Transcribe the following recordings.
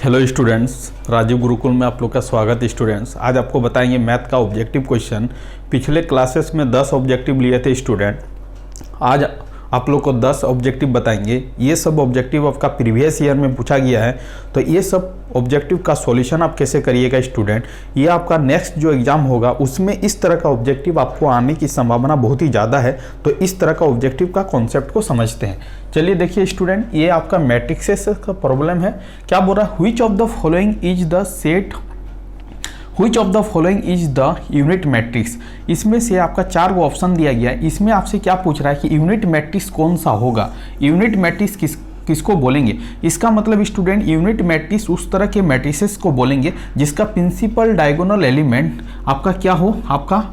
Hello students, Rajiv Gurukul में आप लोग का स्वागत है। स्टूडेंट्स, आज आपको बताएंगे मैथ का ऑब्जेक्टिव क्वेश्चन। पिछले क्लासेस में 10 ऑब्जेक्टिव लिए थे स्टूडेंट, आज आप लोग को 10 ऑब्जेक्टिव बताएंगे। ये सब ऑब्जेक्टिव आपका प्रीवियस ईयर में पूछा गया है, तो ये सब ऑब्जेक्टिव का सॉल्यूशन आप कैसे करिएगा स्टूडेंट। ये आपका नेक्स्ट जो एग्जाम होगा उसमें इस तरह का ऑब्जेक्टिव आपको आने की संभावना बहुत ही ज़्यादा है। तो इस तरह का ऑब्जेक्टिव का कॉन्सेप्ट को समझते हैं। चलिए देखिए स्टूडेंट, ये आपका मैट्रिक्सेस का प्रॉब्लम है। क्या बोल रहा है, which of the following is the set, which of the following is the unit matrix. इसमें से आपका 4 गो ऑप्शन दिया गया है। इसमें आपसे क्या पूछ रहा है कि यूनिट मैट्रिक्स कौन सा होगा, यूनिट मैट्रिक्स किसको बोलेंगे। इसका मतलब स्टूडेंट, यूनिट मैट्रिक्स उस तरह के मैट्रिसेस को बोलेंगे जिसका प्रिंसिपल डायगोनल एलिमेंट आपका क्या हो, आपका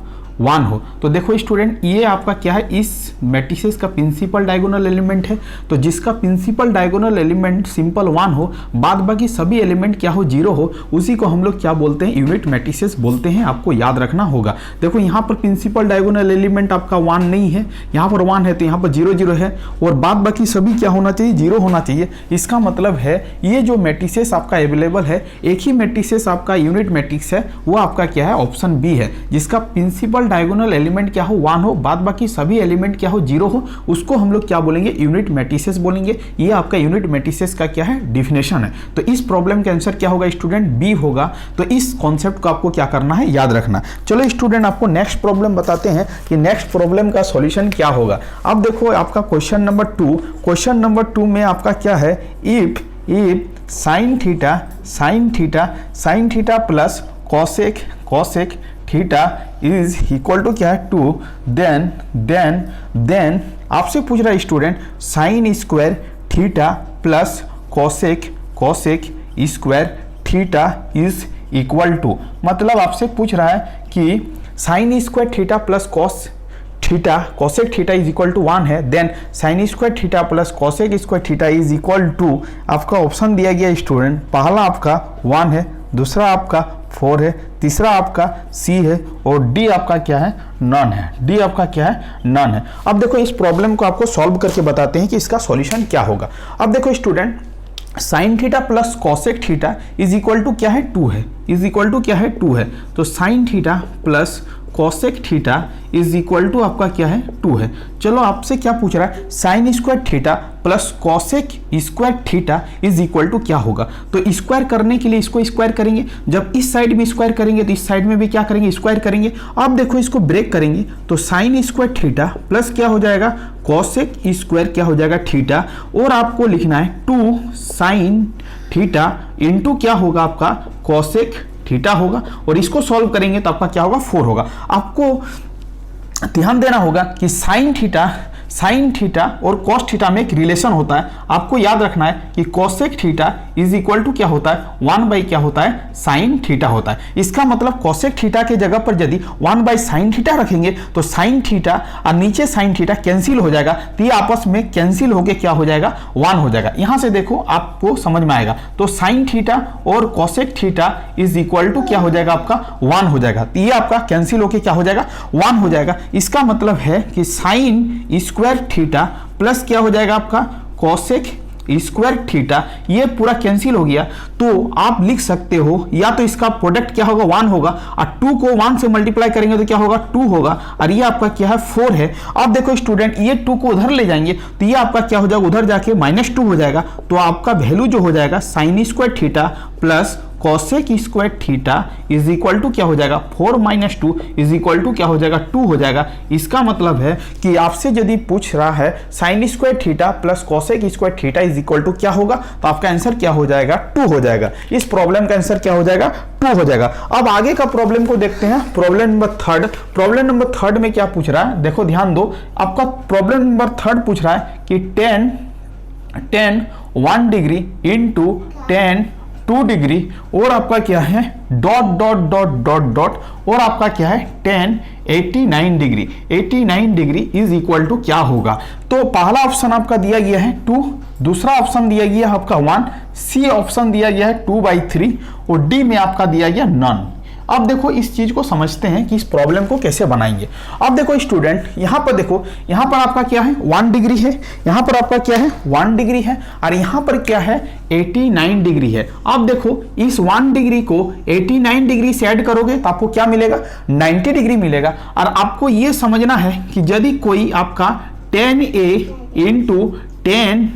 1 हो। तो देखो स्टूडेंट, ये आपका क्या है, इस मैट्रिसेस का प्रिंसिपल डायगोनल एलिमेंट है। तो जिसका प्रिंसिपल डायगोनल एलिमेंट सिंपल 1 हो, बाद बाकी सभी एलिमेंट क्या हो, 0 हो, उसी को हम लोग क्या बोलते हैं, यूनिट मैट्रिसेस बोलते हैं। आपको याद रखना होगा। देखो यहाँ पर प्रिंसिपल डायगोनल एलिमेंट आपका 1 नहीं है, यहाँ पर 1 है, तो यहाँ पर 0 0 है, और बाद बाकी सभी क्या होना चाहिए, 0 होना चाहिए। इसका मतलब है ये जो मैट्रिसेस आपका अवेलेबल है, एक ही मैट्रिसेस आपका यूनिट मैट्रिक्स है, वो आपका क्या है, ऑप्शन बी है। जिसका प्रिंसिपल डायगोनल एलिमेंट क्या हो, 1 हो, बाद बाकी सभी एलिमेंट क्या हो, 0 हो, उसको हम लोग क्या बोलेंगे, यूनिट मैट्रिसेस बोलेंगे। ये आपका यूनिट मैट्रिसेस का क्या है, डिफिनेशन है। तो इस प्रॉब्लम का आंसर क्या होगा स्टूडेंट, बी होगा। तो इस कॉन्सेप्ट को आपको क्या करना है, याद रखना। चलो स्टूडेंट, आपको नेक्स्ट प्रॉब्लम बताते हैं कि नेक्स्ट प्रॉब्लम का सॉल्यूशन क्या होगा। अब देखो आपका क्वेश्चन नंबर 2, क्वेश्चन नंबर 2 में आपका क्या है, if sine theta plus cosec theta is equal to क्या है, 2, देन आपसे पूछ रहा है student, sine square theta plus cosec square theta is equal to, मतलब आपसे पूछ रहा है कि sine square theta plus cosec theta is equal to 1 है, then sine square theta plus cosec square theta is equal to, आपका option दिया गया स्टूडेंट, पहला आपका 1 है, दूसरा आपका 4 है, तीसरा आपका सी है, और डी आपका क्या है, नन है। डी आपका क्या है, नन है। अब देखो इस प्रॉब्लम को आपको सॉल्व करके बताते हैं कि इसका सॉल्यूशन क्या होगा। अब देखो student, sine theta plus cosec theta is equal to क्या है, 2 है, इज इक्वल टू क्या है, 2 है। तो sine theta plus cosec theta is equal to आपका क्या है, 2 है। चलो आपसे क्या पूछ रहा है, sine square theta plus cosec square theta is equal to क्या होगा। तो स्क्वायर करने के लिए इसको स्क्वायर करेंगे, जब इस साइड में स्क्वायर करेंगे तो इस साइड में भी क्या करेंगे, स्क्वायर करेंगे। अब देखो इसको ब्रेक करेंगे तो साइन स्क्वायर थीटा प्लस क्या हो जाएगा, कॉसेक स्क्वायर क्या हो जाएगा, थीटा, और आपको लिखना है 2 साइन थीटा इंटू क्या होगा, आपका कॉसेक थीटा होगा, और इसको सॉल्व करेंगे तो आपका क्या होगा, 4 होगा। आपको ध्यान देना होगा कि साइन थीटा और कॉस थीटा में एक रिलेशन होता है। आपको याद रखना है कि cosec theta is equal to क्या होता है, 1 बाई क्या होता है, साइन थीटा होता है। इसका मतलब कॉसेक थीटा के जगह पर यदि 1 बाई साइन थीटा रखेंगे तो साइन थीटा और नीचे साइन थीटा कैंसिल हो जाएगा, तो ये आपस में कैंसिल होके क्या हो जाएगा, 1 हो जाएगा। यहां से देखो आपको समझ में आएगा। तो साइन थीटा और cosec theta is equal to क्या हो जाएगा, आपका 1 हो जाएगा। तो ये आपका कैंसिल होके क्या हो जाएगा, 1 हो जाएगा। इसका मतलब है कि साइन स्क्वायर थीटा प्लस क्या हो जाएगा, आपका कॉसेक स्क्वायर थीटा, ये पूरा कैंसिल हो गया। तो आप लिख सकते हो, या तो इसका प्रोडक्ट क्या होगा, 1 होगा, और 2 को 1 से मल्टीप्लाई करेंगे तो क्या होगा, 2 होगा, और ये आपका क्या है, 4 है। अब देखो स्टूडेंट, ये 2 को उधर ले जाएंगे तो ये आपका क्या हो जाएगा, उधर जाके -2 हो जाएगा। तो आपका वैल्यू जो हो जाएगा, sine square theta plus cosec square theta is equal to क्या हो जाएगा, 4 - 2 इज इक्वल टू क्या हो जाएगा, 2 हो जाएगा। इसका मतलब है कि आपसे यदि पूछ रहा है sine square theta plus cosec square theta is equal to क्या होगा, तो आपका आंसर क्या हो जाएगा, 2 हो जाएगा। इस प्रॉब्लम का आंसर क्या हो जाएगा, 2 हो जाएगा। अब आगे का प्रॉब्लम को देखते हैं, प्रॉब्लम नंबर 3। प्रॉब्लम नंबर 3 में क्या पूछ रहा है, देखो ध्यान दो। आपका प्रॉब्लम नंबर 3 पूछ रहा है कि 10 1 डिग्री इंटू 10 2 डिग्री, और आपका क्या है, डॉट, और आपका क्या है, 10 89 degree, 89 degree is equal to क्या होगा। तो पहला ऑप्शन आपका दिया गया है 2, दूसरा ऑप्शन दिया गया है आपका 1, सी ऑप्शन दिया गया है 2/3, और डी में आपका दिया गया नन। अब देखो इस चीज को समझते हैं कि इस प्रॉब्लम को कैसे बनाएंगे। अब देखो स्टूडेंट, यहाँ पर देखो, यहाँ पर आपका क्या है 1 डिग्री है, यहाँ पर आपका क्या है 1 डिग्री है, और यहाँ पर क्या है 89 डिग्री है। अब देखो इस 1 डिग्री को 89 डिग्री से ऐड करोगे तो आपको क्या मिलेगा 90 डिग्री मिलेगा। और आपको ये समझना है कि यदि कोई आपका 10a इंटू 10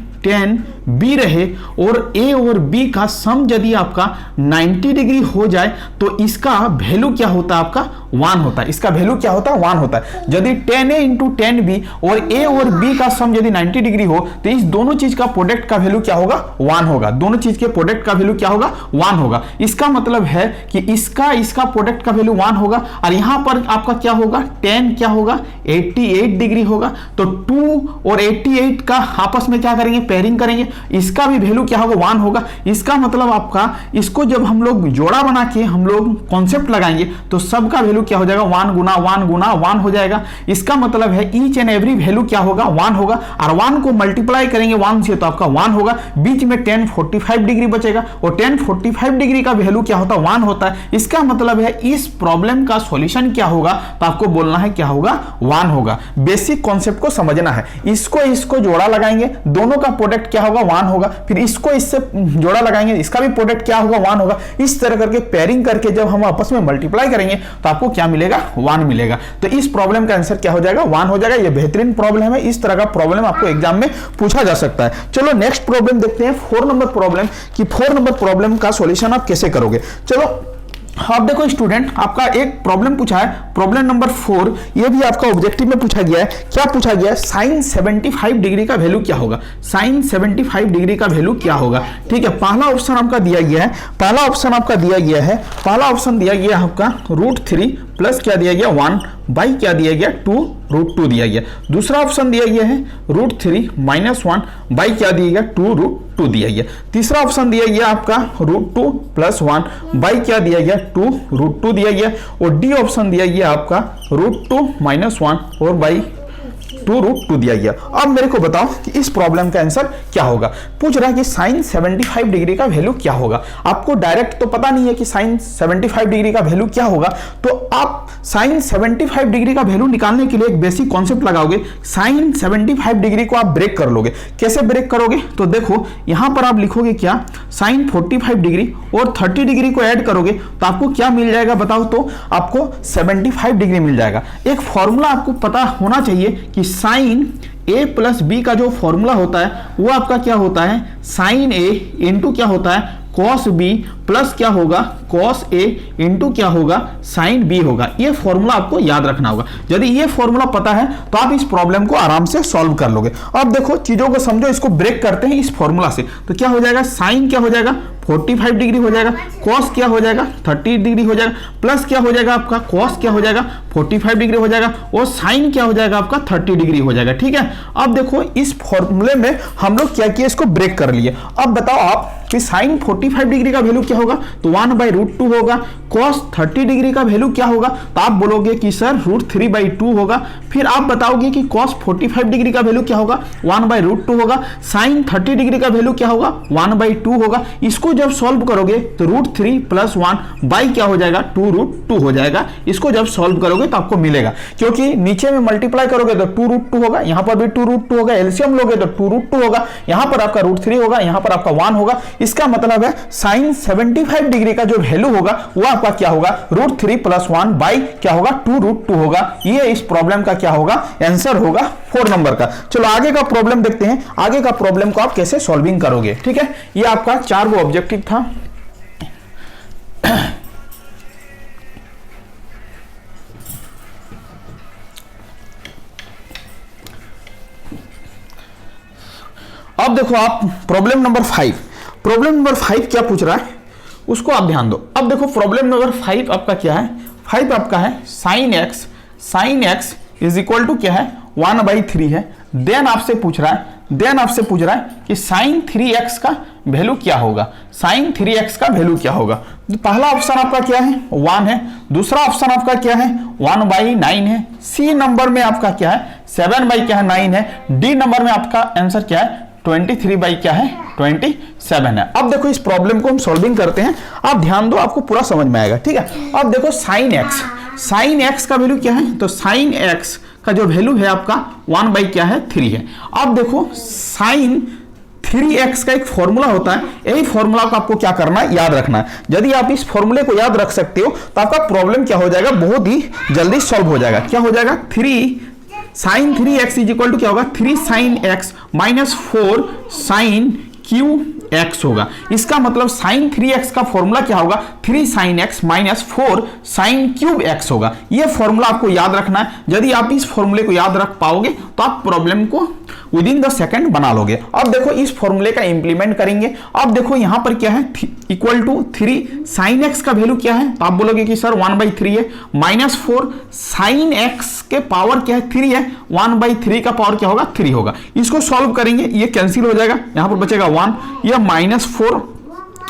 बी रहे और ए और बी का सम यदि आपका 90 डिग्री हो जाए तो इसका वैल्यू क्या होता है आपका 1 होता है। इसका वैल्यू क्या होता है 1 होता है। यदि 10a इंटू 10b और ए और बी का सम यदि 90 डिग्री हो तो इस दोनों चीज का प्रोडक्ट का वैल्यू क्या होगा 1 होगा। दोनों चीज के प्रोडक्ट का वैल्यू क्या होगा 1 होगा। इसका मतलब है कि इसका प्रोडक्ट का वैल्यू 1 होगा और यहां पर आपका क्या होगा 10 क्या होगा 88 डिग्री होगा। तो 2 और 88 का आपस में क्या करेंगे पेयरिंग करेंगे, इसका भी वैल्यू क्या होगा 1 होगा। इसका मतलब आपका इसको जब हम लोग जोड़ा बना के हम लोग कॉन्सेप्ट लगाएंगे तो सबका वैल्यू क्या हो जाएगा 1 गुना 1 गुना 1 हो जाएगा। इसका मतलब है ईच एंड एवरी वैल्यू क्या होगा 1 होगा और 1 को मल्टीप्लाई करेंगे 1 से तो आपका 1 होगा। बीच में 1045 डिग्री बचेगा और 1045 डिग्री का वैल्यू क्या होता है 1 होता है। इसका मतलब है इस प्रॉब्लम का सॉल्यूशन क्या होगा तो आपको बोलना है क्या होगा 1 होगा। बेसिक कॉन्सेप्ट को समझना है। इसको जोड़ा लगाएंगे, दोनों का प्रोडक्ट क्या होगा 1 होगा। फिर इसको इससे जोड़ा लगाएंगे, इसका भी प्रोडक्ट क्या होगा 1 होगा। इस तरह करके पेयरिंग करके जब हम आपस में मल्टीप्लाई करेंगे तो आपको क्या मिलेगा 1 मिलेगा। तो इस प्रॉब्लम का आंसर क्या हो जाएगा 1 हो जाएगा। ये बेहतरीन प्रॉब्लम है। इस तरह का प्रॉब्लम आपको एग्जाम में पूछा जा सकता है। चलो नेक्स्ट प्रॉब्लम देखते हैं 4 नंबर प्रॉब्लम कि 4 नंबर प्रॉब्लम का सॉल्यूशन आप कैसे करोगे। चलो अब देखो स्टूडेंट, आपका एक प्रॉब्लम पूछा है प्रॉब्लम नंबर 4। ये भी आपका ऑब्जेक्टिव में पूछा गया है। क्या पूछा गया है साइन 75 डिग्री का वैल्यू क्या होगा। साइन 75 डिग्री का वैल्यू क्या होगा। ठीक है, पहला ऑप्शन आपका दिया गया है। पहला ऑप्शन दिया गया आपका √3 प्लस क्या दिया गया 1 बाई क्या दिया गया 2√2 दिया गया। दूसरा ऑप्शन दिया गया है √3 माइनस 1 बाई क्या दिया गया 2√2 दिया गया। तीसरा ऑप्शन दिया गया आपका √2 प्लस 1 बाई क्या दिया गया 2√2 दिया गया। और डी ऑप्शन दिया गया आपका √2 माइनस 1 और बाई 2√2 दिया गया। अब मेरे को बताओ कि इस प्रॉब्लम का आंसर क्या होगा। पूछ रहा है कि साइन 75 डिग्री का वैल्यू क्या होगा। आपको डायरेक्ट तो पता नहीं है कि साइन 75 डिग्री का वैल्यू क्या होगा, तो आप साइन 75 डिग्री का वैल्यू निकालने के लिए एक बेसिक कॉन्सेप्ट लगाओगे। साइन 75 डिग्री को आप ब्रेक कर लोगे। कैसे ब्रेक करोगे तो देखो यहां पर आप लिखोगे क्या साइन 45 डिग्री और 30 डिग्री को ऐड करोगे तो आपको क्या मिल जाएगा बताओ। तो आपको 75 डिग्री मिल जाएगा। एक फॉर्मूला आपको पता होना चाहिए कि साइन a प्लस बी का जो फॉर्मूला होता है वो आपका क्या होता है साइन a इंटू क्या होता है कॉस बी प्लस क्या होगा कॉस ए इंटू क्या होगा साइन बी होगा। ये फॉर्मूला आपको याद रखना होगा। यदि ये फॉर्मूला पता है तो आप इस प्रॉब्लम को आराम से सॉल्व कर लोगे। अब देखो चीजों को समझो, इसको ब्रेक करते हैं इस फॉर्मूला से। तो क्या हो जाएगा साइन क्या हो जाएगा 45 डिग्री हो जाएगा, कॉस क्या हो जाएगा 30 डिग्री हो जाएगा, प्लस क्या हो जाएगा आपका कॉस क्या हो जाएगा 45 डिग्री हो जाएगा और साइन क्या हो जाएगा आपका 30 डिग्री हो जाएगा। ठीक है, अब देखो इस फॉर्मूले में हम लोग क्या किया इसको ब्रेक कर लिए। अब बताओ आप कि साइन 45 डिग्री का वैल्यू क्या होगा तो 1/√2 होगा। कॉस 30 डिग्री का वैल्यू क्या होगा तो आप बोलोगे कि सर √3/2 होगा। फिर आप बताओगे कि कॉस 45 डिग्री का वैल्यू क्या होगा 1/√2 होगा। साइन 30 डिग्री का वैल्यू क्या होगा 1/2 होगा। इसको जब सॉल्व करोगे तो √3 प्लस 1 बाई क्या हो जाएगा 2√2 हो जाएगा। इसको जब सॉल्व करोगे तो आपको मिलेगा, क्योंकि नीचे में मल्टीप्लाई करोगे तो 2√2 होगा, यहां पर भी 2√2 होगा, एलसीएम लोगे तो 2√2 होगा, यहां पर आपका √3 होगा, यहां पर आपका 1 होगा। इसका मतलब है साइन 75 डिग्री का जो वैल्यू होगा वो आपका क्या होगा √3 प्लस 1 बाई क्या होगा 2√2 होगा। ये इस प्रॉब्लम का क्या होगा आंसर होगा 4 नंबर का। चलो आगे का प्रॉब्लम देखते हैं। आगे का प्रॉब्लम को आप कैसे सॉल्विंग करोगे। ठीक है, ये आपका 4 वो ऑब्जेक्टिव था। अब देखो आप प्रॉब्लम नंबर 5 क्या पूछ रहा है उसको आप ध्यान दो। अब देखो प्रॉब्लम नंबर 5 आपका क्या है 5 आपका है sine x is equal to क्या है 1/3 है। देन आपसे पूछ रहा है कि साइन 3x का वैल्यू क्या होगा। साइन 3x का वैल्यू क्या होगा। तो पहला ऑप्शन आपका क्या है 1 है, दूसरा ऑप्शन आपका क्या है 1/9 है, सी नंबर में आपका क्या है 7/9 है, डी नंबर में आपका आंसर क्या है 23 बाई क्या है 27 है। अब देखो इस प्रॉब्लम को हम सॉल्विंग करते हैं, आप ध्यान दो, आपको पूरा समझ में आएगा, ठीक है। अब देखो साइन एक्स का वैल्यू क्या है, तो साइन एक्स का जो वैल्यू है आपका 1 बाई क्या है 3 है। अब देखो साइन 3x का एक फॉर्मूला होता है, यही फॉर्मूला को आपको क्या करना है, याद रखना है। यदि आप इस फॉर्मूले को याद रख सकते हो तो आपका प्रॉब्लम क्या हो जाएगा, बहुत ही जल्दी सॉल्व हो जाएगा। क्या हो जाएगा, 3 sign 3x is equal to क्या होगा, 3 sine x minus 4 sine cube x होगा। इसका मतलब साइन 3x का फॉर्मूला क्या होगा, 3 sine x minus 4 sine cube x होगा। यह फॉर्मूला आपको याद रखना है। यदि आप इस फॉर्मूले को याद रख पाओगे तो आप प्रॉब्लम को विदिन द सेकंड बना लोगे। अब देखो इस फॉर्मूले का इंप्लीमेंट करेंगे। अब देखो यहां पर क्या है, इक्वल टू 3 साइन एक्स का वैल्यू क्या है, तो आप बोलोगे कि सर 1/3 है, माइनस 4 साइन एक्स के पावर क्या है 3 है, 1/3 का पावर क्या होगा 3 होगा। इसको सॉल्व करेंगे, ये कैंसिल हो जाएगा, यहां पर बचेगा 1, यह -4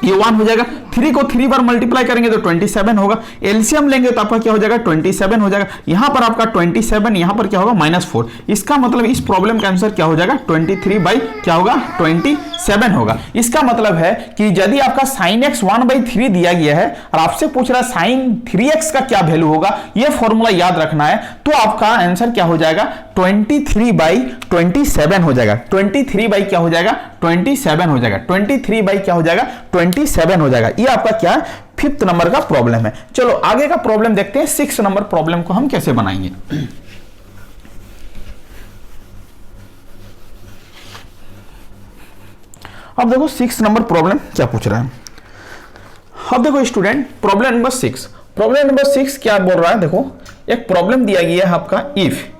ये 1 हो जाएगा। 3 को 3 बार मल्टीप्लाई करेंगे तो 27 होगा। एलसीएम लेंगे तो आपका क्या हो जाएगा 27 हो जाएगा। यहां पर आपका 27, यहां पर क्या होगा -4। इसका मतलब इस प्रॉब्लम का आंसर क्या हो जाएगा 23 बाई क्या होगा 27 होगा। इसका मतलब है कि यदि आपका साइन एक्स 1/3 दिया गया है और आपसे पूछ रहा है साइन 3x का क्या वैल्यू होगा, यह फॉर्मूला याद रखना है, तो आपका आंसर क्या हो जाएगा 23/27 हो जाएगा। 23 बाई क्या हो जाएगा 27 हो जाएगा। 23 बाई क्या हो जाएगा 27 हो जाएगा। ये आपका क्या है 5th नंबर का प्रॉब्लम है। चलो आगे का प्रॉब्लम देखते हैं, 6 नंबर प्रॉब्लम को हम कैसे बनाएंगे। अब देखो 6 नंबर प्रॉब्लम क्या पूछ रहा है। अब देखो student problem number 6, problem number 6 क्या बोल रहा है, देखो एक प्रॉब्लम दिया गया है आपका, if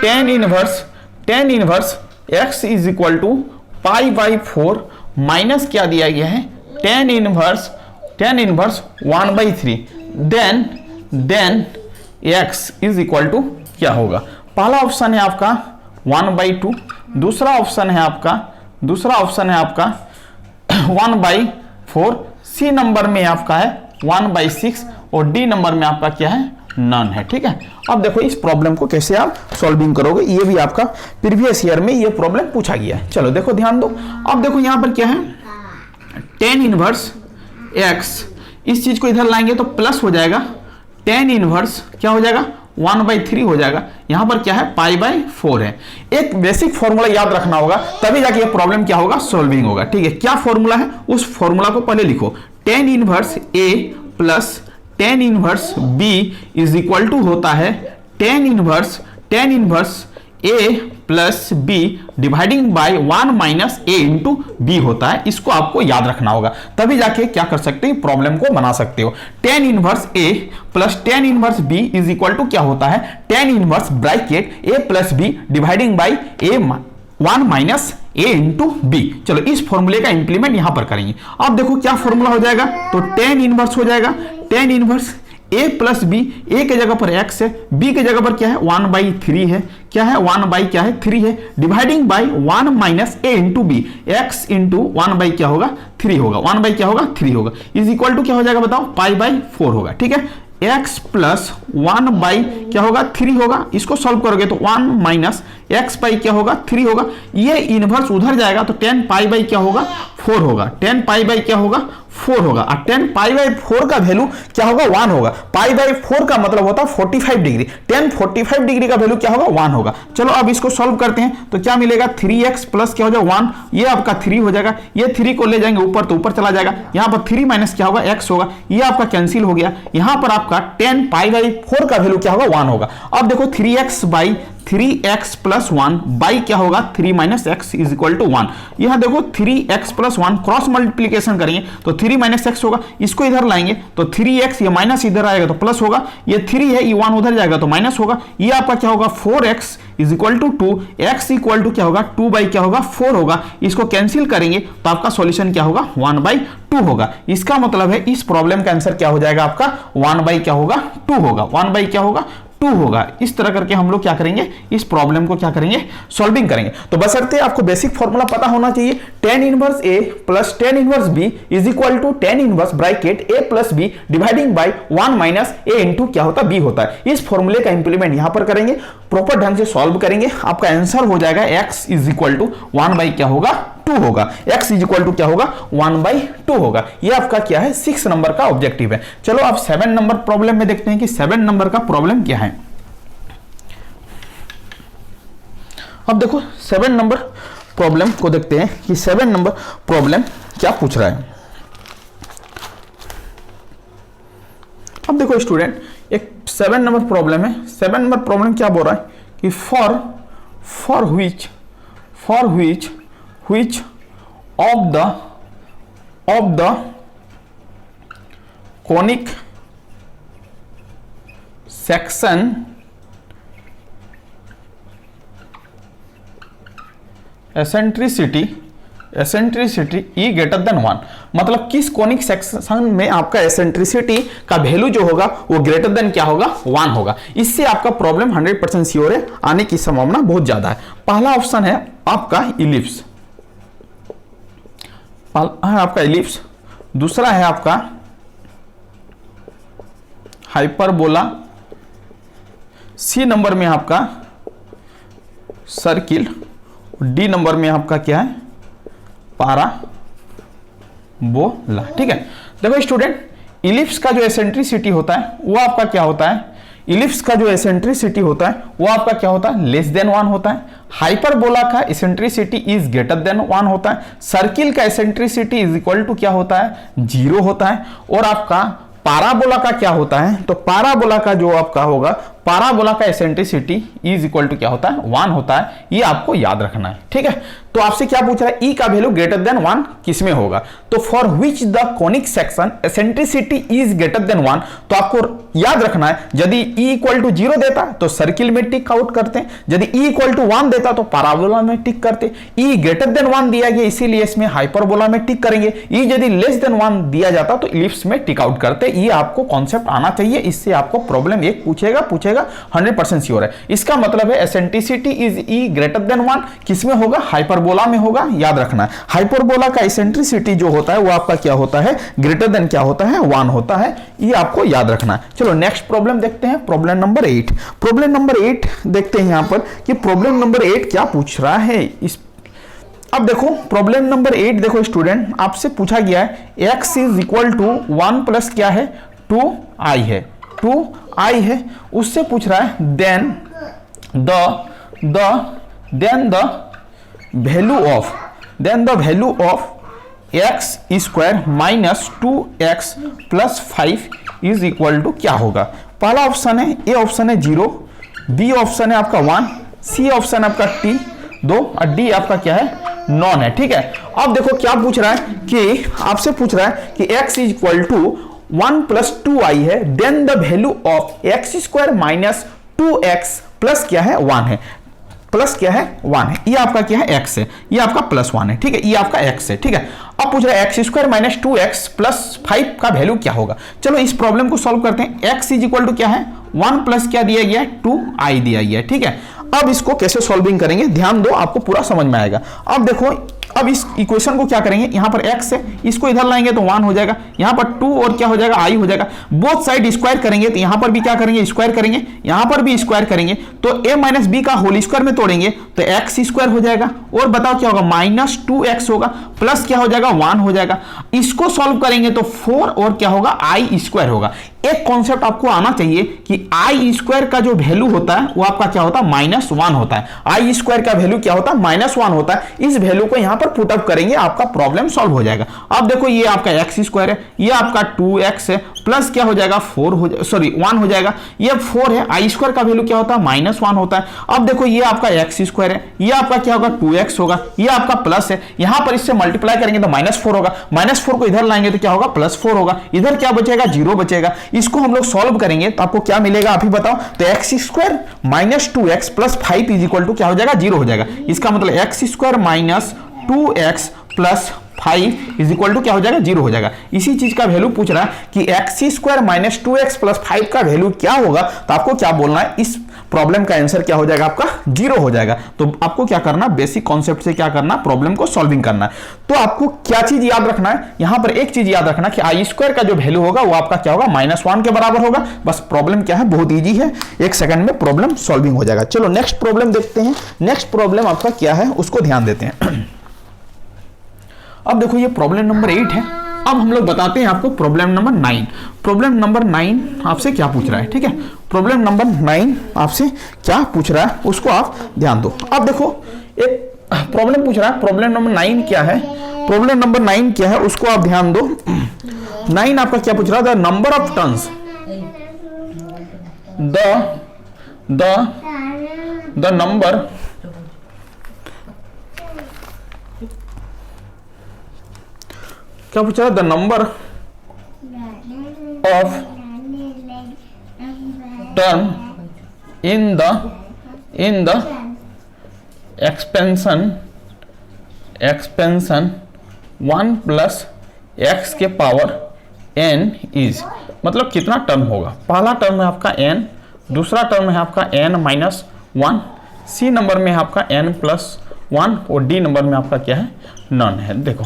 tan inverse x is equal to π/4 minus क्या दिया गया है tan inverse 1/3 then x is equal to क्या होगा। पहला ऑप्शन है आपका 1/2, दूसरा ऑप्शन है आपका 1/4, सी नंबर में आपका है 1/6 और डी नंबर में आपका क्या है नन है, ठीक है। अब देखो इस प्रॉब्लम को कैसे आप सॉल्विंग करोगे, ये भी आपका प्रीवियस ईयर में ये प्रॉब्लम पूछा गया है। चलो देखो ध्यान दो। अब देखो यहां पर क्या है tan इनवर्स x, इस चीज को इधर लाएंगे तो प्लस हो जाएगा, tan इनवर्स क्या हो जाएगा 1/3 हो जाएगा। यहां पर क्या है π/4 है। एक बेसिक फॉर्मूला याद रखना होगा, तभी जाके ये प्रॉब्लम क्या होगा सॉल्विंग होगा, ठीक है। क्या फॉर्मूला है, उस फॉर्मूला को पहले लिखो, tan inverse a plus tan inverse b is equal to होता है tan inverse a plus b dividing by 1 minus a into b होता है। इसको आपको याद रखना होगा, तभी जाके क्या कर सकते हैं प्रॉब्लम को बना सकते हो। tan inverse a plus tan inverse b is equal to क्या होता है tan inverse bracket a plus b dividing by a 1 minus a into b। चलो इस फॉर्मूले का इंप्लीमेंट यहां पर करेंगे। अब देखो क्या फॉर्मूला हो जाएगा, तो tan इनवर्स हो जाएगा tan inverse a plus b, a के जगह पर x है, b के जगह पर क्या है 1/3 है, क्या है 1/3 है, dividing by 1 minus a into b, x into 1 क्या होगा 3 होगा, 1 क्या होगा 3 होगा, इज इक्वल टू क्या हो जाएगा बताओ π/4 होगा, ठीक है। x प्लस 1 क्या होगा 3 होगा, इसको सॉल्व करोगे तो 1 माइनस x बाई क्या होगा 3 होगा। ये इनवर्स उधर जाएगा तो tan π क्या होगा 4 होगा, tan π क्या होगा 4 होगा, और tan π/4 का वैल्यू क्या होगा 1 होगा। π/4 का मतलब होता है 45 डिग्री, tan 45 डिग्री का वैल्यू क्या होगा 1 होगा। चलो अब इसको सॉल्व करते हैं तो क्या मिलेगा 3x प्लस क्या हो जाएगा 1, ये आपका 3 हो जाएगा, ये 3 को ले जाएंगे ऊपर तो ऊपर चला जाएगा, यहाँ पर 3 माइनस क्या होगा x होगा, ये आपका कैंसिल हो गया। यहाँ पर आपका tan π/4 का वैल्यू क्या होगा 1 होगा। अब देखो 3x प्लस 1 बाई क्या होगा 3 minus x is equal to 1। यहां देखो 3x प्लस 1 क्रॉस मल्टीप्लीकेशन करेंगे तो 3 माइनस x होगा, इसको इधर लाएंगे तो 3x, ये माइनस इधर आएगा तो प्लस होगा, ये 3 है ये 1 उधर जाएगा तो माइनस होगा, ये आपका क्या होगा 4x is equal to 2, x equal to क्या होगा 2 बाई क्या होगा 4 होगा। इसको कैंसिल करेंगे तो आपका सॉल्यूशन क्या होगा 1/2 होगा। इसका मतलब है इस प्रॉब्लम का आंसर क्या हो जाएगा आपका 1 बाई क्या होगा 2 होगा, 1 बाई क्या होगा 2 होगा। इस तरह करके हम लोग क्या करेंगे, इस प्रॉब्लम को क्या करेंगे, सॉल्विंग करेंगे। तो बशर्ते आपको बेसिक फॉर्मूला पता होना चाहिए, tan inverse a plus tan inverse b is equal to tan inverse bracket a plus b dividing by 1 minus a into क्या होता है, b होता है। इस फॉर्मूले का इंप्लीमेंट यहां पर करेंगे, प्रॉपर ढंग से सॉल्व करेंगे, आपका आंसर हो जाएगा x is equal to 1 by क्या होगा, 2 होगा। x इज इक्वल टू क्या होगा, 1 बाई 2 होगा। ये आपका क्या है, 6 नंबर का ऑब्जेक्टिव है। चलो आप 7 नंबर प्रॉब्लम में देखते हैं कि 7 नंबर का प्रॉब्लम क्या है। अब देखो 7 नंबर प्रॉब्लम को देखते हैं कि 7 नंबर प्रॉब्लम क्या पूछ रहा है। अब देखो स्टूडेंट, एक 7 नंबर प्रॉब्लम है। 7 नंबर प्रॉब्लम क्या बोल रहा है कि for which of the conic section eccentricity E greater than 1, मतलब किस कोनिक सेक्शन में आपका एसेंट्रिसिटी का वैल्यू जो होगा वो ग्रेटर देन क्या होगा, 1 होगा। इससे आपका प्रॉब्लम 100% श्योर है, आने की संभावना बहुत ज्यादा है। पहला ऑप्शन है आपका इलिप्स, आपका इलिप्स। दूसरा है आपका हाइपरबोला। सी नंबर में आपका सर्किल। डी नंबर में आपका क्या है, पाराबोला। ठीक है, देखो स्टूडेंट, इलिप्स का जो एसेंट्रिसिटी होता है वो आपका क्या होता है, इलिप्स का जो एसेंट्रिसिटी होता है वो आपका क्या होता है, लेस देन 1 होता है। हाइपरबोला का एसेंट्रिसिटी इज ग्रेटर देन 1 होता है। सर्किल का एसेंट्रिसिटी इज इक्वल टू क्या होता है, 0 होता है। और आपका पाराबोला का क्या होता है, तो पाराबोला का जो आपका होगा, पाराबोला का एसेंट्रिसिटी इज इक्वल टू क्या होता है, 1 होता है। ये आपको याद रखना है। ठीक है, तो आपसे क्या पूछ रहा है, ई का वैल्यू ग्रेटर देन 1 किसमें होगा, तो for which the conic section eccentricity is greater than 1, तो आपको याद रखना है, यदि ई इक्वल टू 0 देता तो सर्किल में टिक आउट करते हैं, यदि ई इक्वल टू 1 देता तो पाराबोला में टिक करते। ई ग्रेटर देन 1 दिया गया इसीलिए इसमें हाइपरबोला में टिक करेंगे। ई यदि लेस देन 1 दिया जाता तो इलिप्स में टिक आउट करते। ये आपको कॉन्सेप्ट आना चाहिए, इससे आपको प्रॉब्लम एक पूछेगा 100% श्योर है। इसका मतलब है eccentricity is E greater than 1 किसमें होगा, हाइपरबोला में होगा। याद रखना है, हाइपरबोला का एसेंट्रिसिटी जो होता है वो आपका क्या होता है, ग्रेटर देन क्या होता है, 1 होता है। ये आपको याद रखना है। चलो नेक्स्ट प्रॉब्लम देखते हैं, प्रॉब्लम नंबर 8। प्रॉब्लम नंबर 8 देखते हैं यहां पर कि प्रॉब्लम नंबर 8 क्या पूछ रहा है। अब देखो प्रॉब्लम नंबर 8 देखो स्टूडेंट, आपसे पूछा गया है x is equal to 1 plus क्या है, 2i है, 2i है। उससे पूछ रहा है then the value of x square minus 2x plus 5 is equal to क्या होगा। पहला ऑप्शन है, ए ऑप्शन है 0, बी ऑप्शन है आपका 1, सी ऑप्शन आपका 2 और डी आपका क्या है, नॉन है। ठीक है, अब देखो क्या पूछ रहा है कि आपसे पूछ रहा है कि x is equal to 1 plus 2i है, then the value of x square minus 2x plus क्या है, 1 है, प्लस क्या है, 1 है। ये आपका क्या है, x है, ये आपका प्लस 1 है। ठीक है, ये आपका x है। ठीक है, अब पूछ रहा है x square minus 2x plus 5 का वैल्यू क्या होगा। चलो इस प्रॉब्लम को सॉल्व करते हैं। x इज इक्वल टू क्या है, 1 प्लस क्या दिया गया है, 2i दिया गया है। ठीक है, अब इसको कैसे सॉल्विंग करेंगे ध्यान दो, आपको पूरा समझ में आएगा। अब देखो, अब इस इक्वेशन को क्या करेंगे, यहां पर x है, इसको इधर लाएंगे तो 1 हो जाएगा, यहां पर 2 और क्या हो जाएगा, i हो जाएगा। बोथ साइड स्क्वायर करेंगे तो यहां पर भी क्या करेंगे, स्क्वायर करेंगे, यहां पर भी स्क्वायर करेंगे, तो a माइनस बी का होल स्क्वायर में तोड़ेंगे तो x स्क्वायर हो जाएगा, और बताओ क्या होगा, माइनस 2x होगा, प्लस क्या हो जाएगा, 1 हो जाएगा। इसको सॉल्व करेंगे तो 4 और क्या होगा, i स्क्वायर होगा। एक कॉन्सेप्ट आपको आना चाहिए कि i स्क्वायर का जो वैल्यू होता है वो आपका क्या होता है, -1 होता है। i स्क्वायर का वैल्यू क्या होता है, -1 होता है। इस वैल्यू को यहां पर पुट अप करेंगे, आपका प्रॉब्लम सॉल्व हो जाएगा। अब देखो ये आपका x स्क्वायर है, ये आपका 2x है, प्लस क्या हो जाएगा, 1 हो जाएगा, ये 4 है। i स्क्वायर का वैल्यू क्या होता है, -1 होता है। अब देखो ये आपका x स्क्वायर है, ये आपका क्या होगा, 2x होगा, ये आपका प्लस है, यहां पर इससे मल्टीप्लाई करेंगे तो -4 होगा, -4 को इधर लाएंगे तो क्या होगा, +4 होगा, इधर क्या बचेगा, 0 बचेगा। इसको हम लोग सॉल्व करेंगे तो आपको क्या मिलेगा, अभी बताओ, तो x square minus 2x plus 5 is equal to क्या हो जाएगा, 0 हो जाएगा। इसका मतलब x square minus 2x plus 5 is equal to क्या हो जाएगा, 0 हो जाएगा। इसी चीज का वैल्यू पूछ रहा है कि x² माइनस 2x प्लस 5 का वैल्यू क्या होगा, तो आपको क्या बोलना है, इस प्रॉब्लम का आंसर क्या हो जाएगा आपका 0 हो जाएगा। तो आपको क्या करना, बेसिक कॉन्सेप्ट से क्या करना, प्रॉब्लम को सॉल्विंग करना है। तो आपको क्या चीज याद रखना है, यहां पर एक चीज याद रखना कि i² का जो वैल्यू होगा वो आपका क्या होगा, -1 के बराबर होगा। बस प्रॉब्लम क्या है, बहुत ईजी है, 1 सेकंड में प्रॉब्लम सॉल्विंग हो जाएगा। चलो नेक्स्ट प्रॉब्लम देखते हैं। नेक्स्ट प्रॉब्लम आपका क्या है उसको ध्यान देते हैं। अब देखो ये प्रॉब्लम नंबर 8 है। अब हम लोग बताते हैं आपको प्रॉब्लम नंबर 9। प्रॉब्लम नंबर 9 आपसे क्या पूछ रहा है, ठीक है। प्रॉब्लम नंबर 9 आपसे क्या पूछ रहा है उसको आप ध्यान दो। अब देखो एक प्रॉब्लम पूछ रहा है, प्रॉब्लम नंबर 9 क्या है, प्रॉब्लम नंबर 9 क्या है उसको आप ध्यान दो। 9 आपका क्या पूछ रहा है, the number of turns, the number क्या पूछ रहा है, the number of term in the expansion 1 plus x के पावर n इज, मतलब कितना टर्म होगा। पहला टर्म है आपका n, दूसरा टर्म है आपका n-1, सी नंबर में है आपका n+1 और डी नंबर में आपका क्या है, नन है। देखो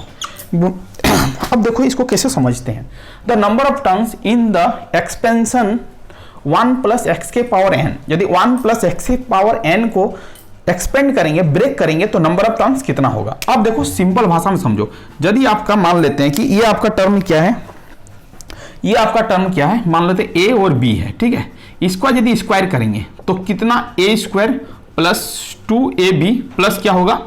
अब देखो इसको कैसे समझते हैं। The number of terms in the expansion 1 plus x के पावर n, यदि 1 प्लस x के पावर n को एक्सपेंड करेंगे, ब्रेक करेंगे तो नंबर ऑफ टर्म्स कितना होगा। अब देखो सिंपल भाषा में समझो, यदि आपका मान लेते हैं कि ये आपका टर्म क्या है, ये आपका टर्म क्या है, मान लेते हैं a और b है, ठीक है। इसको यदि स्क्वायर करेंगे तो कितना a² प्लस 2ab प्लस क्या होगा,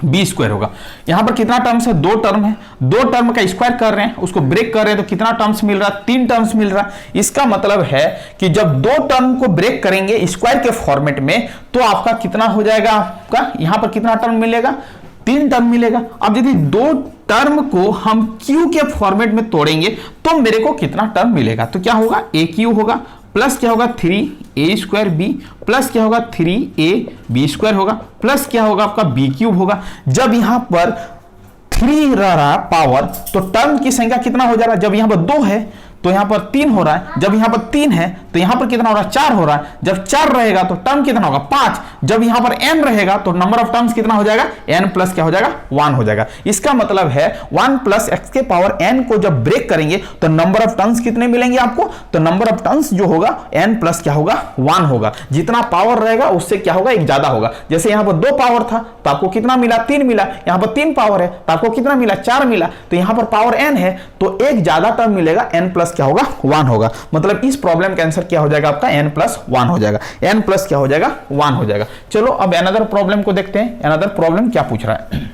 b² होगा। यहां पर कितना टर्म्स है, 2 टर्म है, 2 टर्म का स्क्वायर कर रहे हैं, उसको ब्रेक कर रहे हैं तो कितना टर्म्स मिल रहा है, 3 टर्म्स मिल रहा है। इसका मतलब है कि जब 2 टर्म को ब्रेक करेंगे स्क्वायर के फॉर्मेट में तो आपका कितना हो जाएगा, आपका यहां पर कितना टर्म मिलेगा, 3 टर्म मिलेगा। अब यदि 2 टर्म को हम क्यू के फॉर्मेट में तोड़ेंगे तो मेरे को कितना टर्म मिलेगा, तो क्या होगा, AQ होगा प्लस क्या होगा 3a² b प्लस क्या होगा 3ab² होगा प्लस क्या होगा आपका b³ होगा। जब यहां पर 3 रहा पावर तो टर्म की संख्या कितना हो जा रहा है, जब यहां पर 2 है तो यहां पर 3 हो रहा है, जब यहां पर 3 है तो यहां पर कितना हो रहा है, 4 हो रहा है। जब 4 रहेगा तो टर्म कितना होगा, 5। जब यहां पर n रहेगा तो नंबर ऑफ टर्म्स कितना हो जाएगा, n प्लस क्या हो जाएगा, 1 हो जाएगा। इसका मतलब है 1 प्लस x के पावर n को जब ब्रेक करेंगे तो नंबर ऑफ टर्म्स कितने मिलेंगे आपको, तो नंबर ऑफ टर्म्स जो होगा n प्लस क्या होगा, 1 होगा। जितना पावर रहेगा उससे क्या होगा, एक ज्यादा होगा। जैसे यहां पर 2 पावर था तो आपको कितना मिला, 3 मिला। यहां पर 3 पावर है तो आपको कितना मिला, 4 मिला। तो यहां पर पावर n है तो एक ज्यादा टर्म मिलेगा, n प्लस क्या होगा, 1 होगा। मतलब इस प्रॉब्लम का आंसर क्या हो जाएगा आपका, n+1 हो जाएगा, n प्लस क्या हो जाएगा, 1 हो जाएगा। चलो अब अनदर प्रॉब्लम को देखते हैं। अनदर प्रॉब्लम क्या पूछ रहा है,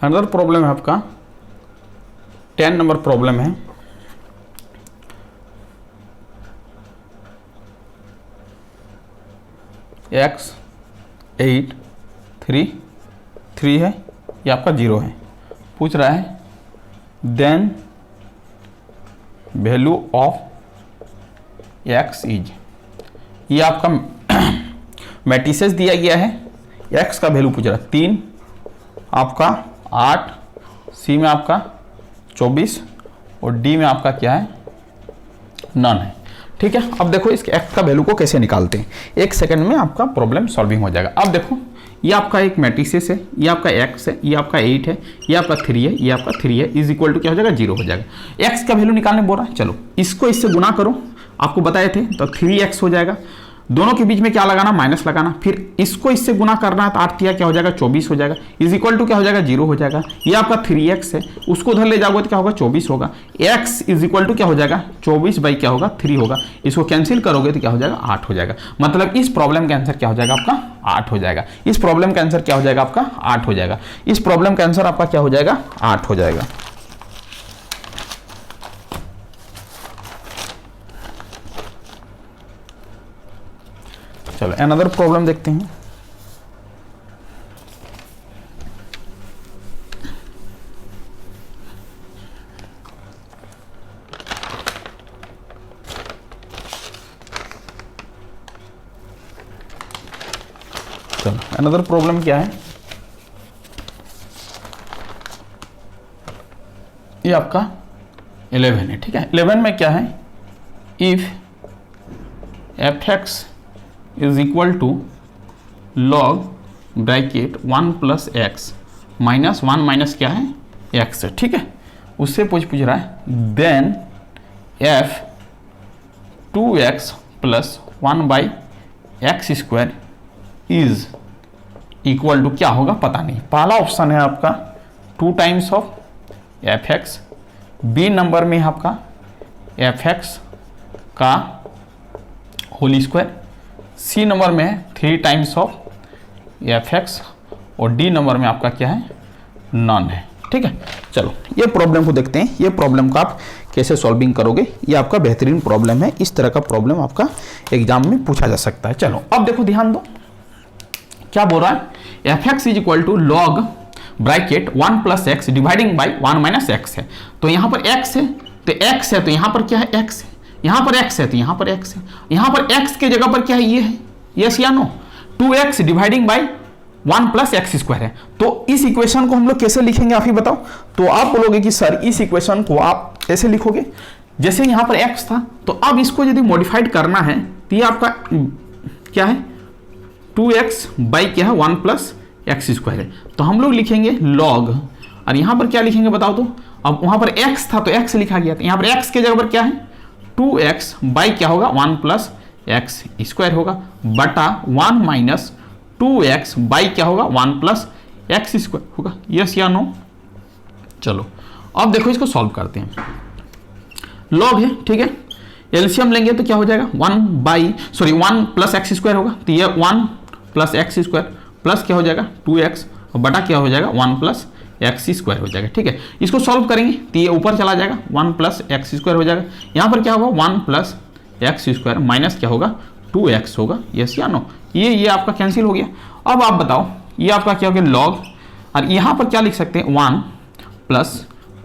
अनदर प्रॉब्लम है आपका 10 नंबर प्रॉब्लम है। x 8 3 3 है, ये आपका 0 है। पूछ रहा है then value of x is, ये आपका मैट्रिसेस दिया गया है। x का वैल्यू पूछ रहा है 3, आपका 8, सी में आपका 24 और डी में आपका क्या है, नन है। ठीक है, अब देखो इसके x का वैल्यू को कैसे निकालते हैं, 1 सेकंड में आपका प्रॉब्लम सॉल्विंग हो जाएगा। अब देखो ये आपका एक मैट्रिसेस है, ये आपका x है, ये आपका 8 है, ये आपका 3 है, ये आपका 3 है, इज इक्वल टू क्या हो जाएगा, 0 हो जाएगा। x का वैल्यू निकालने बोल रहा है, चलो इसको इससे गुना करो, आपको बताए थे तो 3x हो जाएगा। दोनों के बीच में क्या लगाना, माइनस लगाना, फिर इसको इससे गुना करना है तो 8 क्या हो जाएगा, 24 हो जाएगा, इज इक्वल टू क्या हो जाएगा, 0 हो जाएगा। ये आपका 3x है, उसको उधर ले जाओगे तो क्या होगा, 24 होगा। x इज इक्वल टू क्या हो जाएगा, 24 बाई क्या होगा, 3 होगा। इसको कैंसिल करोगे तो क्या हो जाएगा, 8 हो जाएगा। मतलब इस प्रॉब्लम का आंसर क्या हो जाएगा आपका, 8 हो जाएगा। इस प्रॉब्लम का आंसर क्या हो जाएगा आपका, 8 हो जाएगा। इस प्रॉब्लम का आंसर आपका क्या हो जाएगा, 8 हो जाएगा। चलो अनदर प्रॉब्लम देखते हैं। चलो अनदर प्रॉब्लम क्या है, ये आपका 11 है, ठीक है। 11 में क्या है, if fx is equal to log bracket 1 plus x minus 1 minus क्या है x है, ठीक है। उससे पूछ रहा है then f 2x plus 1 by x square is equal to क्या होगा पता नहीं। पहला ऑप्शन है आपका 2 times of fx, B number में आपका fx का होल स्क्वायर, सी नंबर में है 3 टाइम्स ऑफ fx और डी नंबर में आपका क्या है नॉन है, ठीक है। चलो ये प्रॉब्लम को देखते हैं, ये प्रॉब्लम का आप कैसे सॉल्विंग करोगे। ये आपका बेहतरीन प्रॉब्लम है, इस तरह का प्रॉब्लम आपका एग्जाम में पूछा जा सकता है। चलो अब देखो ध्यान दो क्या बोल रहा है, fx is equal to log bracket 1 plus x dividing by 1 minus x है। तो यहाँ पर x है तो x है, तो यहाँ पर क्या है x है, यहाँ पर x है तो यहाँ पर x है, यहाँ पर x के जगह पर क्या है ये है, यस या no, 2x dividing by 1 plus x square है। तो इस इक्वेशन को हम लोग कैसे लिखेंगे आप ही बताओ। तो आप बोलोगे कि सर इस इक्वेशन को आप ऐसे लिखोगे, जैसे यहाँ पर x था तो अब इसको यदि मॉडिफाइड करना है तो ये आपका क्या है 2x बाई क्या है 1 प्लस एक्स स्क्वायर है। तो हम लोग लिखेंगे लॉग, और यहाँ पर क्या लिखेंगे बताओ तो। अब वहाँ पर x था तो x लिखा गया था, यहाँ पर x के जगह पर क्या है 2x बाई क्या होगा 1 प्लस एक्स स्क्वायर होगा बटा 1 माइनस 2x बाई क्या होगा 1 प्लस एक्स स्क्वायर होगा, यस या नो। चलो अब देखो इसको सॉल्व करते हैं। लॉग है, ठीक है, एलसीएम लेंगे तो क्या हो जाएगा 1 प्लस एक्स स्क्वायर होगा, तो ये 1 प्लस एक्स स्क्वायर प्लस क्या हो जाएगा 2x और बटा क्या हो जाएगा 1 प्लस एक्स स्क्वायर हो जाएगा, ठीक है। इसको सॉल्व करेंगे तो ये ऊपर चला जाएगा 1 प्लस एक्स स्क्वायर हो जाएगा, यहाँ पर क्या होगा 1 प्लस एक्स स्क्वायर माइनस क्या होगा 2x होगा, यस या नो। ये आपका कैंसिल हो गया। अब आप बताओ ये आपका क्या हो गया लॉग, और यहाँ पर क्या लिख सकते हैं 1 प्लस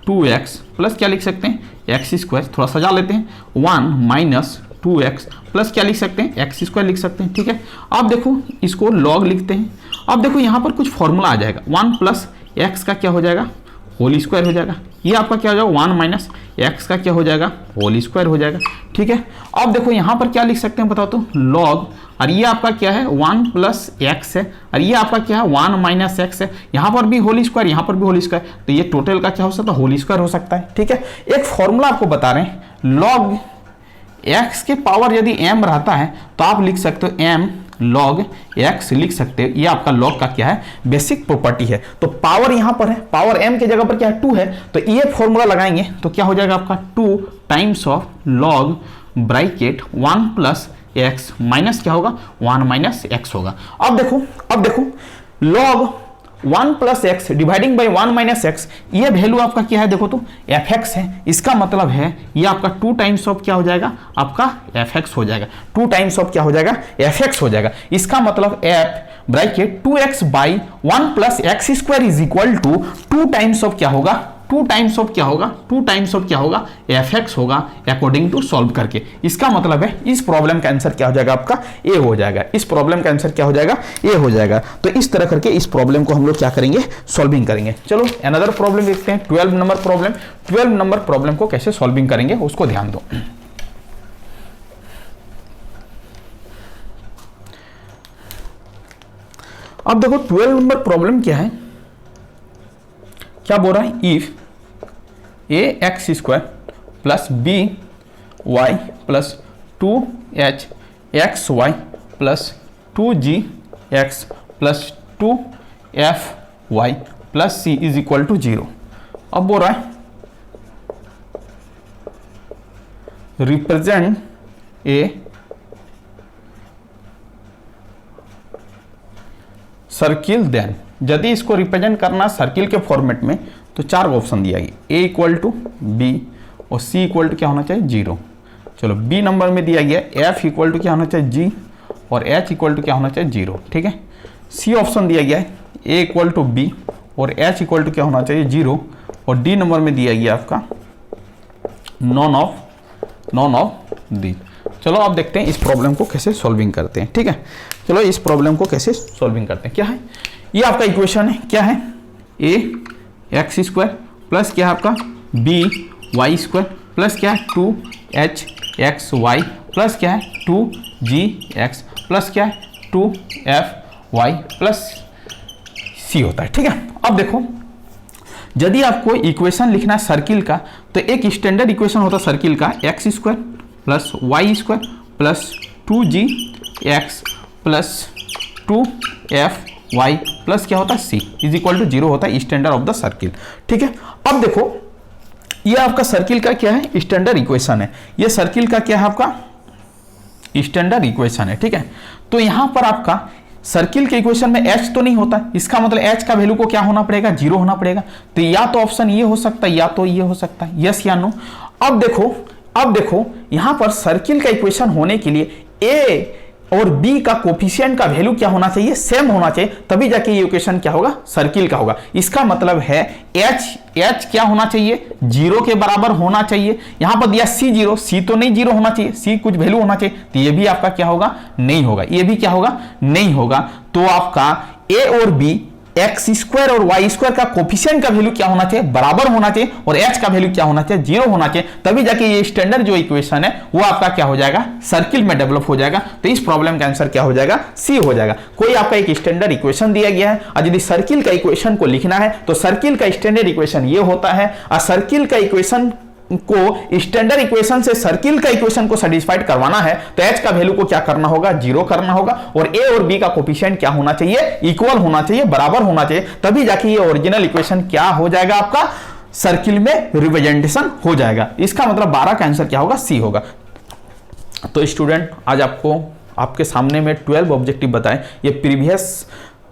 2x प्लस क्या लिख सकते हैं एक्स स्क्वायर, थोड़ा सजा लेते हैं 1 माइनस 2x प्लस क्या लिख सकते हैं एक्स स्क्वायर लिख सकते हैं, ठीक है। अब देखो इसको लॉग लिखते हैं। अब देखो यहाँ पर कुछ फॉर्मूला आ जाएगा, 1 प्लस एक्स का क्या हो जाएगा होल स्क्वायर हो जाएगा, ये आपका क्या हो जाएगा 1 माइनस एक्स का क्या हो जाएगा होल स्क्वायर हो जाएगा, ठीक है। अब देखो यहाँ पर क्या लिख सकते हैं बताओ तो लॉग, और ये आपका क्या है 1 प्लस एक्स है, और ये आपका क्या है 1 माइनस एक्स है, यहाँ पर भी होल स्क्वायर यहाँ पर भी होल स्क्वायर, तो ये टोटल का क्या हो सकता है होल स्क्वायर हो सकता है, ठीक है। एक फॉर्मूला आपको बता रहे हैं, लॉग x के पावर यदि m रहता है तो आप लिख सकते हो m log x लिख सकते हो, ये आपका log का क्या है बेसिक प्रॉपर्टी है। तो पावर यहां पर है, पावर m के जगह पर क्या है 2 है, तो ये फॉर्मूला लगाएंगे तो क्या हो जाएगा आपका 2 times of log bracket 1 plus x minus क्या होगा 1 माइनस एक्स होगा। अब देखो log 1 plus x dividing by 1 minus x, ये वैल्यू आपका क्या है देखो तो fx है, इसका मतलब है ये आपका 2 टाइम्स ऑफ क्या हो जाएगा आपका fx हो जाएगा, 2 टाइम्स ऑफ क्या हो जाएगा fx हो जाएगा। इसका मतलब f bracket 2x by 1 plus x square is equal to 2 times of क्या होगा 2 टाइम्स ऑफ क्या होगा 2 टाइम्स ऑफ क्या होगा fx होगा अकॉर्डिंग टू सॉल्व करके। इसका मतलब है इस प्रॉब्लम का आंसर क्या हो जाएगा आपका ए हो जाएगा, इस प्रॉब्लम का आंसर क्या हो जाएगा ए हो जाएगा। तो इस तरह करके इस प्रॉब्लम को हम लोग क्या करेंगे सॉल्विंग करेंगे। चलो अनदर प्रॉब्लम देखते हैं 12 नंबर प्रॉब्लम। 12 नंबर प्रॉब्लम को कैसे सॉल्विंग करेंगे उसको ध्यान दो। अब देखो 12 नंबर प्रॉब्लम क्या है, क्या बोल रहा है if a x square plus b y plus 2h x y plus 2g x plus 2f y plus c is equal to 0। अब बोल रहा है रिप्रेजेंट ए सर्किल देन, यदि इसको रिप्रेजेंट करना सर्किल के फॉर्मेट में तो 4 ऑप्शन दिया गया, ए इक्वल टू बी और सी इक्वल टू क्या होना चाहिए 0। चलो बी नंबर में दिया गया एफ इक्वल टू क्या होना चाहिए जी और h इक्वल टू क्या होना चाहिए 0, ठीक है। सी ऑप्शन दिया गया है a इक्वल टू बी और h इक्वल टू क्या होना चाहिए 0, और डी नंबर में दिया गया आपका नॉन ऑफ दी। चलो आप देखते हैं इस प्रॉब्लम को कैसे सॉल्विंग करते हैं, ठीक है। चलो इस प्रॉब्लम को कैसे सॉल्विंग करते हैं। क्या है ये आपका इक्वेशन है, क्या है a एक्स स्क्वायर प्लस क्या है आपका b वाई स्क्वायर प्लस क्या है 2h एक्स वाई प्लस क्या है 2gx प्लस क्या है 2f y प्लस c होता है, ठीक है। अब देखो यदि आपको इक्वेशन लिखना है सर्किल का, तो एक स्टैंडर्ड इक्वेशन होता है सर्किल का x square plus y square plus 2gx plus 2f y plus क्या होता है c इज इक्वल टू 0 होता है स्टैंडर्ड ऑफ द सर्किल, ठीक है। अब देखो ये आपका सर्किल का क्या है स्टैंडर्ड इक्वेशन है, ये सर्किल का क्या है आपका स्टैंडर्ड इक्वेशन है, ठीक है। तो यहां पर आपका सर्किल के इक्वेशन में h तो नहीं होता, इसका मतलब h का वैल्यू को क्या होना पड़ेगा 0 होना पड़ेगा। तो या तो ऑप्शन ये हो सकता है या तो ये हो सकता है, यस या नो। अब देखो यहां पर सर्किल का इक्वेशन होने के लिए a और b का कोफिशिएंट का वैल्यू क्या होना चाहिए सेम होना चाहिए, तभी जाके ये इक्वेशन क्या होगा सर्किल का होगा। इसका मतलब है h क्या होना चाहिए 0 के बराबर होना चाहिए। यहां पर दिया c 0, c तो नहीं 0 होना चाहिए, c कुछ वैल्यू होना चाहिए, तो ये भी आपका क्या होगा नहीं होगा, ये भी क्या होगा नहीं होगा। तो आपका a और b एक्स स्क्वायर और वाई स्क्वायर का कोफिशिएंट का वैल्यू क्या होना चाहिए बराबर होना चाहिए, और h का वैल्यू क्या होना चाहिए 0 होना चाहिए, तभी जाके ये स्टैंडर्ड जो इक्वेशन है वो आपका क्या हो जाएगा सर्किल में डेवलप हो जाएगा। तो इस प्रॉब्लम का आंसर क्या हो जाएगा सी हो जाएगा। कोई आपका एक स्टैंडर्ड इक्वेशन दिया गया है और यदि सर्किल का इक्वेशन को लिखना है तो सर्किल का स्टैंडर्ड इक्वेशन ये होता है, और सर्किल का इक्वेशन को स्टैंडर्ड इक्वेशन से सर्किल का इक्वेशन को सेटिस्फाइड करवाना है तो h का वैल्यू को क्या करना होगा 0 करना होगा, और a और b का कोफिशिएंट क्या होना चाहिए इक्वल होना चाहिए, बराबर होना चाहिए, तभी जाके ये ओरिजिनल इक्वेशन क्या हो जाएगा आपका सर्किल में रिप्रेजेंटेशन हो जाएगा। इसका मतलब 12 का आंसर क्या होगा सी होगा। तो स्टूडेंट आज आपके सामने में 12 ऑब्जेक्टिव बताए, ये प्रीवियस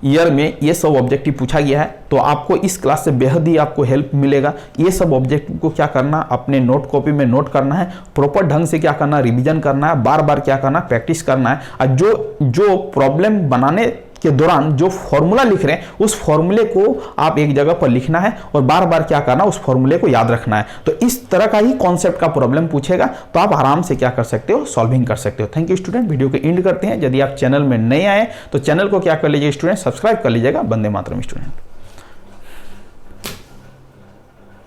ईयर में ये सब ऑब्जेक्टिव पूछा गया है, तो आपको इस क्लास से बेहद ही आपको हेल्प मिलेगा। ये सब ऑब्जेक्टिव को क्या करना अपने नोट कॉपी में नोट करना है, प्रॉपर ढंग से क्या करना रिवीजन करना है, बार बार क्या करना प्रैक्टिस करना है, और जो प्रॉब्लम बनाने के दौरान जो फॉर्मूला लिख रहे हैं उस फॉर्मूले को आप एक जगह पर लिखना है और बार बार क्या करना उस फॉर्मूले को याद रखना है। तो इस तरह का ही कॉन्सेप्ट का प्रॉब्लम पूछेगा तो आप आराम से क्या कर सकते हो सॉल्विंग कर सकते हो। थैंक यू स्टूडेंट, वीडियो के एंड करते हैं। यदि आप चैनल में नए आए तो चैनल को क्या कर लीजिए स्टूडेंट सब्सक्राइब कर लीजिएगा। वंदे मातरम स्टूडेंट।